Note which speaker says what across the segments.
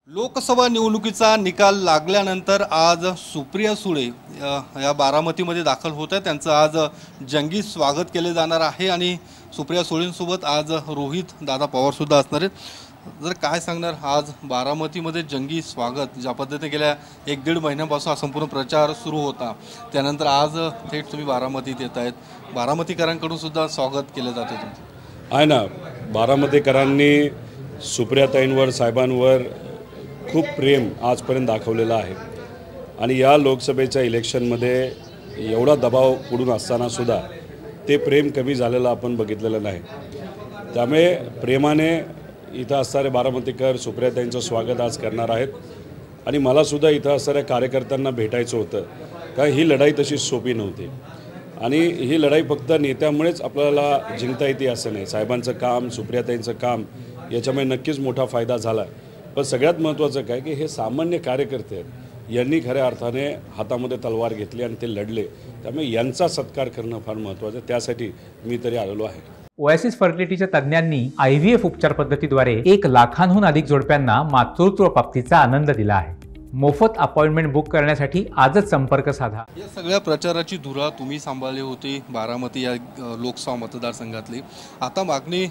Speaker 1: लोकसभा निवडणुकीचा निकाल लागल्यानंतर आज सुप्रिया सुळे या बारामतीमध्ये दाखल होत आहे। त्यांचं आज जंगी स्वागत केले जाणार आहे आणि सुप्रिया सुळेंसोबत आज रोहित दादा पवार सुद्धा असणार आहेत। जर काय सांगणार, आज बारामतीमध्ये जंगी स्वागत ज्या पद्धतीने गेल्या 1-1.5 महिन्यांपासून हा संपूर्ण प्रचार सुरू होता, त्यानंतर आज थेट तुम्ही बारामतीत येत आहेत, बारामतीकरांकडून सुद्धा स्वागत केले जाते तुमचं
Speaker 2: आहे ना। बारामतीकरांनी सुप्रियाताईंवर साहेबांवर खूप प्रेम आजपर्यंत दाखवलेलं आहे आणि या लोकसभेच्या इलेक्शनमध्ये एवढा दबाव पडून असताना सुद्धा ते प्रेम कमी झालेलं आपण बघितलेलं नाही। त्यामुळे प्रेमाने इथं असणारे बारामतीकर सुप्रियाताईंचं स्वागत आज करणार आहेत आणि मला सुद्धा इथं असणाऱ्या कार्यकर्त्यांना भेटायचं होतं, कारण ही लढाई तशी सोपी नव्हती आणि ही लढाई फक्त नेत्यामुळेच आपल्याला जिंकता येते असं नाही। साहेबांचं काम, सुप्रियाताईंचं काम याच्यामुळे नक्कीच मोठा फायदा झाला। पण सगळ्यात महत्त्वाचं काय की हे सामान्य कार्यकर्ते आहेत, यांनी खऱ्या अर्थाने हातामध्ये तलवार घेतली आणि ते लढले, त्यामुळे यांचा सत्कार करणं फार महत्त्वाचं आहे। त्यासाठी मी तरी आलेलो आहे।
Speaker 3: ओएसिस फर्टिलिटीच्या तज्ज्ञांनी IVF उपचार पद्धतीद्वारे 1 लाखांहून अधिक जोडप्यांना मातृत्व प्राप्तीचा आनंद दिला आहे। मोफत अपॉइंटमेंट बुक करण्यासाठी आजच संपर्क साधा।
Speaker 1: या सगळ्या प्रचाराची धुरा तुम्ही सांभाळली होती बारामती या लोकसभा मतदारसंघातली। आता मागणी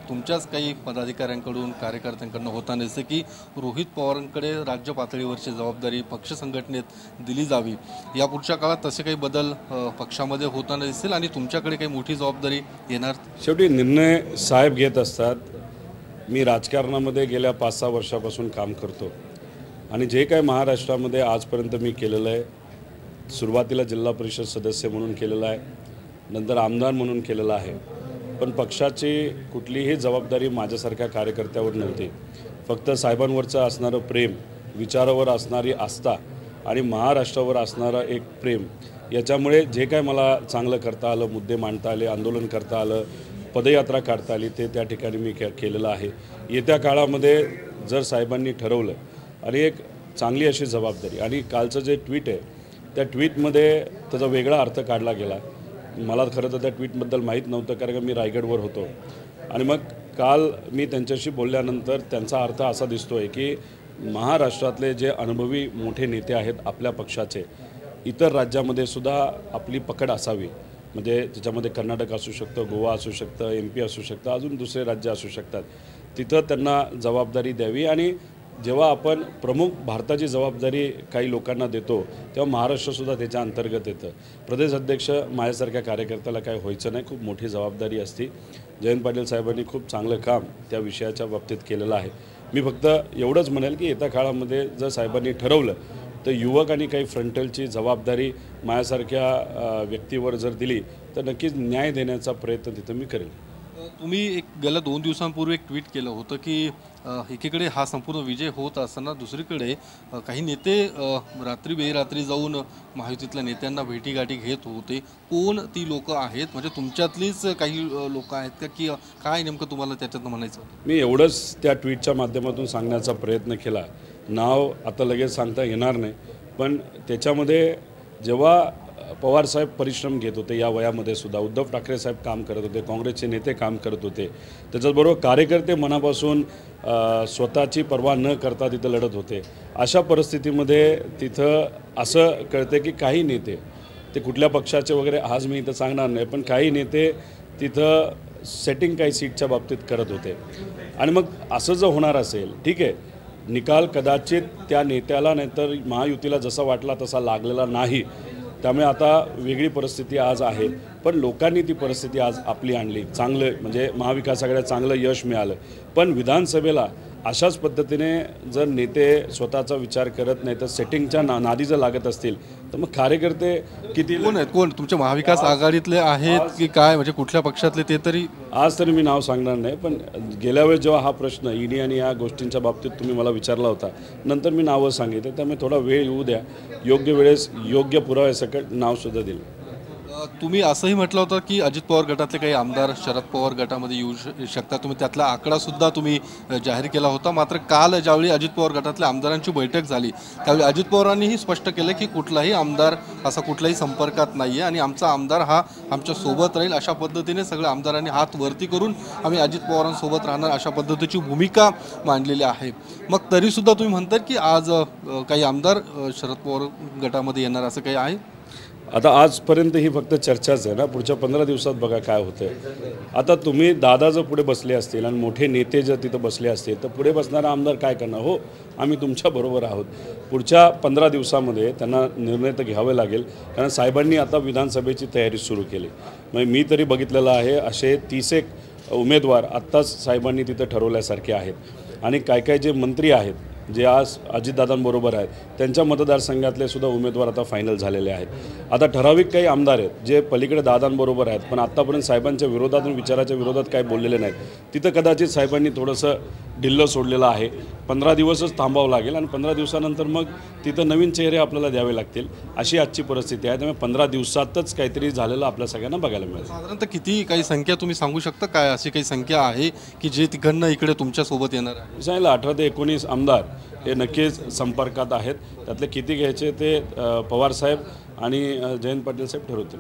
Speaker 1: तुमच्याच काही पदाधिकाऱ्यांकडून, कार्यकर्त्यांकडून होताना जसे की रोहित पवारांकडे राज्य पातळीवरची जबाबदारी पक्ष संघटनेत दिली जावी, या पुढच्या काळात तसे काही बदल पक्षामध्ये होताना दिसेल आणि तुमच्याकडे काही मोठी जबाबदारी येणार?
Speaker 2: शेवटी निर्णय साहेब घेत असतात। मी राजकारणामध्ये गेल्या 5-6 वर्षापासून काम करतो आणि जे काही महाराष्ट्रामध्ये आजपर्यंत मी केलेलं आहे, सुरुवातीला जिल्हा परिषद सदस्य म्हणून केलेलं आहे, नंतर आमदार म्हणून केलेलं आहे, पण पक्षाची कुठलीही जबाबदारी माझ्यासारख्या कार्यकर्त्यावर नव्हती। फक्त साहेबांवरचं असणारं प्रेम, विचारावर असणारी आस्था आणि महाराष्ट्रावर असणारं एक प्रेम, याच्यामुळे जे काय मला चांगलं करता आलं, मुद्दे मांडता आले, आंदोलन करता आलं, पदयात्रा काढता आली, ते त्या ठिकाणी मी केलेलं आहे। येत्या काळामध्ये जर साहेबांनी ठरवलं आणि एक चांगली अशी जबाबदारी, आणि कालचं जे ट्विट आहे त्या ट्विटमध्ये त्याचा वेगळा अर्थ काढला गेला। मला खरं तर त्या ट्विटबद्दल माहीत नव्हतं, कारण मी रायगडवर होतो आणि मग काल मी त्यांच्याशी बोलल्यानंतर त्यांचा अर्थ असा दिसतो आहे की महाराष्ट्रातले जे अनुभवी मोठे नेते आहेत आपल्या पक्षाचे, इतर राज्यामध्ये सुद्धा आपली पकड असावी, म्हणजे त्याच्यामध्ये कर्नाटक असू शकतं, गोवा असू शकतं, MP असू शकतं, अजून दुसरे राज्य असू शकतात, तिथं त्यांना जबाबदारी द्यावी। आणि जेव्हा आपण प्रमुख भारताची जबाबदारी काही लोकांना देतो तेव्हा महाराष्ट्रसुद्धा त्याच्या अंतर्गत येतं। प्रदेश अध्यक्ष माझ्यासारख्या कार्यकर्त्याला काय व्हायचं नाही, खूप मोठी जबाबदारी असते। जयंत पाटील साहेबांनी खूप चांगलं काम त्या विषयाच्या बाबतीत केलेलं आहे। मी फक्त एवढंच म्हणेल की येत्या काळामध्ये जर साहेबांनी ठरवलं तर युवक आणि काही फ्रंटलची जबाबदारी माझ्यासारख्या व्यक्तीवर जर दिली तर नक्कीच न्याय देण्याचा प्रयत्न तिथं मी करेल।
Speaker 1: तुम्ही गेल्या 2 दिवसांपूर्वी एक ट्विट केलं होतं की एकीकडे हा संपूर्ण विजय होत असताना दुसरीकडे काही नेते रात्री बेरात्री जाऊन महायुतीतल्या नेत्यांना भेटीगाठी घेत होते। कोण ती लोक आहेत, म्हणजे तुमच्यातलीच काही लोक आहेत का, की काय नेमकं तुम्हाला त्याच्यातनं म्हणायचं होतं?
Speaker 2: मी एवढंच त्या ट्विटच्या माध्यमातून सांगण्याचा प्रयत्न केला। नाव आता लगेच सांगता येणार नाही, पण त्याच्यामध्ये जेव्हा पवारसाहेब परिश्रम घेत होते या वयामध्ये सुद्धा, उद्धव ठाकरे साहेब काम करत होते, काँग्रेसचे नेते काम करत होते, त्याच्याचबरोबर कार्यकर्ते मनापासून स्वतःची पर्वा न करता तिथं लढत होते। अशा परिस्थितीमध्ये तिथं असं कळते की काही नेते, ते कुठल्या पक्षाचे वगैरे आज मी इथं सांगणार नाही, पण काही नेते तिथं सेटिंग काही सीटच्या बाबतीत करत होते। आणि मग असं जर होणार असेल, ठीक आहे, निकाल कदाचित त्या नेत्याला नाहीतर महायुतीला जसा वाटला तसा लागलेला नाही, त्यामुळे आता वेगळी परिस्थिती आज आहे, पण लोकांनी ती परिस्थिती आज आपली आणली। चांगलं म्हणजे महाविकास आघाडीला चांगलं यश मिळालं, पण विधानसभेला अशाच पद्धतीने जर नेते स्वतःचा विचार करत नाही तर सेटिंगच्या नादी जर लागत असतील तर मग कार्यकर्ते किती
Speaker 1: कोण आहेत, कोण तुमच्या महाविकास आघाडीतले आहेत की काय, म्हणजे कुठल्या पक्षातले ते तरी?
Speaker 2: आज तरी मी नाव सांगणार नाही, पण गेल्या वेळेस जेव्हा हा प्रश्न ईडी आणि या गोष्टींच्या बाबतीत तुम्ही मला विचारला होता, नंतर मी नावं सांगितलं, त्यामुळे थोडा वेळ येऊ द्या, योग्य वेळेस योग्य पुराव्यासकट नावसुद्धा दिलं।
Speaker 1: तुम्ही असंही म्हटलं होतं की अजित पवार गटातले काही आमदार शरद पवार गटामध्ये येऊ शकतात, तुम्ही त्यातला आकडा सुद्धा तुम्ही जाहीर केला होता. मात्र काल ज्यावेळी अजित पवार गटातल्या आमदारांची बैठक झाली त्यावेळी अजित पवारांनीही स्पष्ट केलं की कुठलाही आमदार असा कुठल्याही संपर्कात नाही आहे आणि आमचा आमदार हा आमच्या सोबत राहील, अशा पद्धतीने सगळ्या आमदारांनी हात वरती करून आम्ही अजित पवारांसोबत राहणार अशा पद्धतीची भूमिका मांडलेली आहे. मग तरीसुद्धा तुम्ही म्हणतात की आज काही आमदार शरद पवार गटामध्ये येणार असं काही आहे?
Speaker 2: आता आजपर्यंत ही फक्त चर्चाच आहे ना. पुढच्या 15 दिवसात बघा काय होतंय. आता तुम्ही दादा जर पुढे बसले असतील आणि मोठे नेते जर तिथं बसले असतील तर पुढे बसणारा आमदार काय करणार? हो, आम्ही तुमच्या बरोबर आहोत. पुढच्या 15 दिवसामध्ये त्यांना निर्णय तर घ्यावे लागेल, कारण साहेबांनी आता विधानसभेची तयारी सुरू केली. म्हणजे मी तरी बघितलेलं आहे असे 31 उमेदवार आत्ताच साहेबांनी तिथं ठरवल्यासारखे आहेत आणि काय काय जे मंत्री आहेत जे आज अजितदादांबरोबर आहेत त्यांच्या मतदारसंघातले सुद्धा उमेदवार आता फायनल झालेले आहेत. आता ठराविक काही आमदार आहेत जे पलीकडे दादांबरोबर आहेत पण आत्तापर्यंत साहेबांच्या विरोधात आणि विचाराच्या विरोधात काय बोललेले नाहीत. तिथं कदाचित साहेबांनी थोडंसं ढिल्लं सोडलेलं आहे. 15 दिवसच थांबावं लागेल आणि 15 दिवसानंतर मग तिथं नवीन चेहरे आपल्याला द्यावे लागतील, अशी आजची परिस्थिती आहे. त्यामुळे 15 दिवसातच काहीतरी झालेलं आपल्या सगळ्यांना बघायला मिळेल.
Speaker 1: साधारणतः किती काही संख्या तुम्ही सांगू शकता? काय अशी काही संख्या आहे की जे तिकडनं इकडे तुमच्यासोबत येणार आहे?
Speaker 2: सांगितलं 18 ते 19 आमदार हे नक्कीच संपर्कात आहेत. त्यातले किती घ्यायचे ते पवारसाहेब आणि जयंत पाटील साहेब ठरवतील.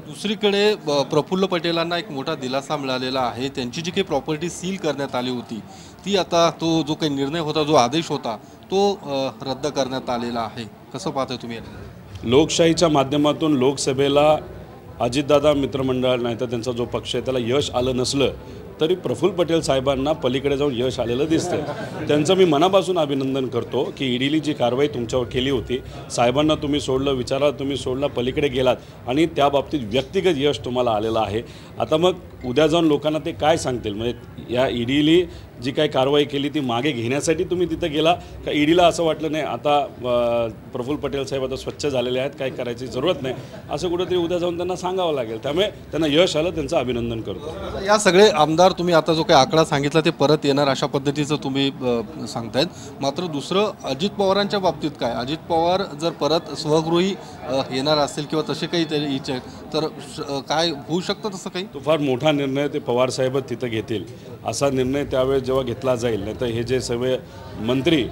Speaker 1: दुसरीकडे प्रफुल्ल पटेलांना एक मोठा दिलासा मिळालेला आहे. त्यांची जी काही प्रॉपर्टी सील करण्यात आली होती ती आता तो जो काही निर्णय होता, जो आदेश होता तो रद्द करण्यात आलेला आहे. कसं पाहताय तुम्ही?
Speaker 2: लोकशाहीच्या माध्यमातून लोकसभेला अजितदादा मित्रमंडळ नाही तर त्यांचा जो पक्ष आहे त्याला यश आलं नसलं तरी प्रफुल्ल पटेल साहेबांना पलीकडे जाऊन यश आलेलं दिसतं. त्यांचं मी मनापासून अभिनंदन करतो की ईडीली जी कारवाई तुमच्यावर केली होती, साहेबांना तुम्ही सोडलं, विचाराला तुम्ही सोडला, पलीकडे गेलात आणि त्या बाबतीत व्यक्तिगत यश तुम्हाला आलेलं आहे. आता मग उद्या जाऊन लोकांना ते काय सांगतील? म्हणजे या ईडीली जी काही कारवाई केली ती मागे घेण्यासाठी तुम्ही तिथं गेला का ईडीला असं वाटलं नाही आता प्रफुल्ल पटेल साहेब आता स्वच्छ झालेले आहेत, काही करायची जरूरत नाही, असं कुठंतरी उद्या जाऊन त्यांना सांगावं लागेल. त्यामुळे त्यांना यश आलं, त्यांचं अभिनंदन करतो.
Speaker 1: या सगळे आमदार तुम्ही आता जो काही आकडा सांगितला ते परत येणार अशा पद्धतीचं तुम्ही सांगतायत. मात्र दुसरं अजित पवारांच्या बाबतीत काय? अजित पवार जर परत स्वगृही येणार असेल किंवा तसे काही इच्छा तर काय होऊ शकतं तसं काही?
Speaker 2: तो फार मोठा निर्णय ते पवारसाहेबच तिथं घेतील. असा निर्णय त्यावेळेस जेव्हा घेतला जाईल, नाही तर हे जे सगळे मंत्री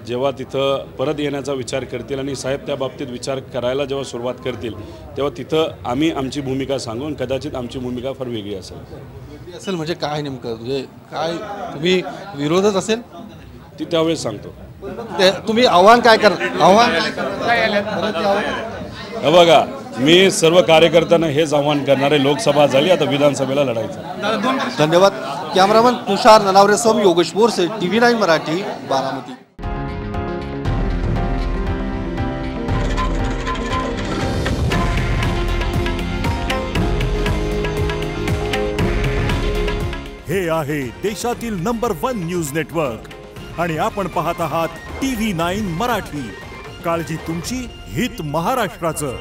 Speaker 2: जेव्हा तिथं परत येण्याचा विचार करतील आणि साहेब त्या बाबतीत विचार करायला जेव्हा सुरुवात करतील तेव्हा तिथं आम्ही आमची भूमिका सांगून कदाचित आमची भूमिका फार वेगळी असेल.
Speaker 1: म्हणजे काय नेमकं, म्हणजे काय तुम्ही विरोधच असेल
Speaker 2: ती त्यावेळेस सांगतो.
Speaker 1: तुम्ही आव्हान काय आव्हान
Speaker 2: बघा, मी सर्व कार्यकर्त्यांना हेच आव्हान करणार आहे, लोकसभा झाली आता विधानसभेला लढायचं.
Speaker 1: धन्यवाद. कॅमेरामन तुषार ननावरेसह योगेश बोरसे, TV9 मराठी, बारामती.
Speaker 4: हे आहे देशातील नंबर 1 न्यूज नेटवर्क आणि आपण पाहत आहात TV9 मराठी. काळजी तुमची, हित महाराष्ट्राचं.